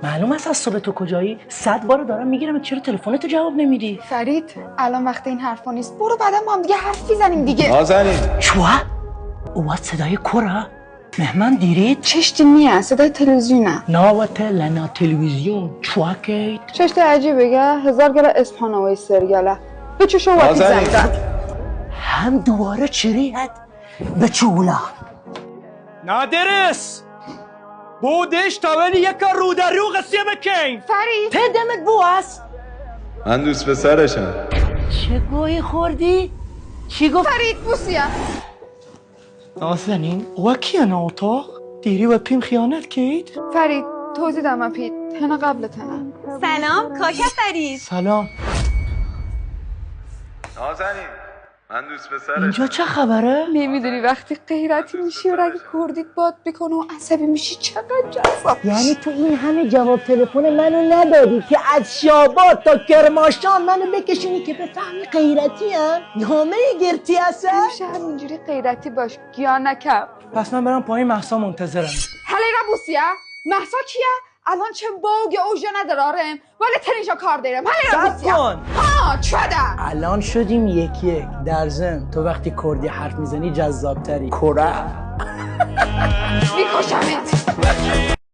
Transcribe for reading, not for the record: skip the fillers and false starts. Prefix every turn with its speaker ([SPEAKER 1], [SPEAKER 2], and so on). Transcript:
[SPEAKER 1] معلوم است از صبح تو کجایی؟ 100 بار دارم میگیرم چرا تلفنتو جواب نمیدی؟
[SPEAKER 2] فرید الان وقت این حرفا نیست، برو بعدا با هم دیگه حرف بزنیم دیگه.
[SPEAKER 3] نازنین
[SPEAKER 1] چوا؟ اوات صدای کره؟ مهمان دیرید؟
[SPEAKER 2] چشتی نیه، صدای تلویزیونه.
[SPEAKER 1] ناوته لنا تلویزیون چوا کید؟
[SPEAKER 2] چشت عجیبه گه، 1000 گله اسپانوی سرگله به چشو وقتی
[SPEAKER 3] نازنین.
[SPEAKER 2] زنده
[SPEAKER 1] هم دوباره چریت به چولا
[SPEAKER 4] نادرس بودش تا ولی یکا رو در رو قصیه بکن.
[SPEAKER 2] فرید
[SPEAKER 1] پدمت بواس
[SPEAKER 3] من دوست پسرشم.
[SPEAKER 1] چه گویی خوردی؟ چی گفت؟
[SPEAKER 2] فرید بوسیه.
[SPEAKER 1] نازنین وکی انا اتاق دیری و پیم خیانت کید؟
[SPEAKER 2] فرید توضیح دم پید تنه قبل تنه.
[SPEAKER 5] سلام کاکا فرید.
[SPEAKER 1] سلام
[SPEAKER 3] نازنین من دوست پسرشم.
[SPEAKER 1] اینجا چه خبره؟
[SPEAKER 2] نمیدونی وقتی غیرتی میشی و رگی کردیت باد بکنه و عصبی میشی چقدر جذاب.
[SPEAKER 1] یعنی تو این همه جواب تلفن منو ندادی که از شاباد تا کرماشان منو بکشونی که بفهمی غیرتی هم؟ نامه گرتی هستن؟
[SPEAKER 2] همیشه همینجوری غیرتی باش گیا نکم.
[SPEAKER 1] پس من برم پایین مهسا منتظرم.
[SPEAKER 2] هلی را بوسیه محسا کیه؟ الان چه باگ اوژه ندارم ولی تنیجا کار دارم. هلی را بوسیه ها چده
[SPEAKER 1] الان شدیم یک در ضمن تو وقتی کردی حرف میزنی جذابتری کره
[SPEAKER 2] میکشمت.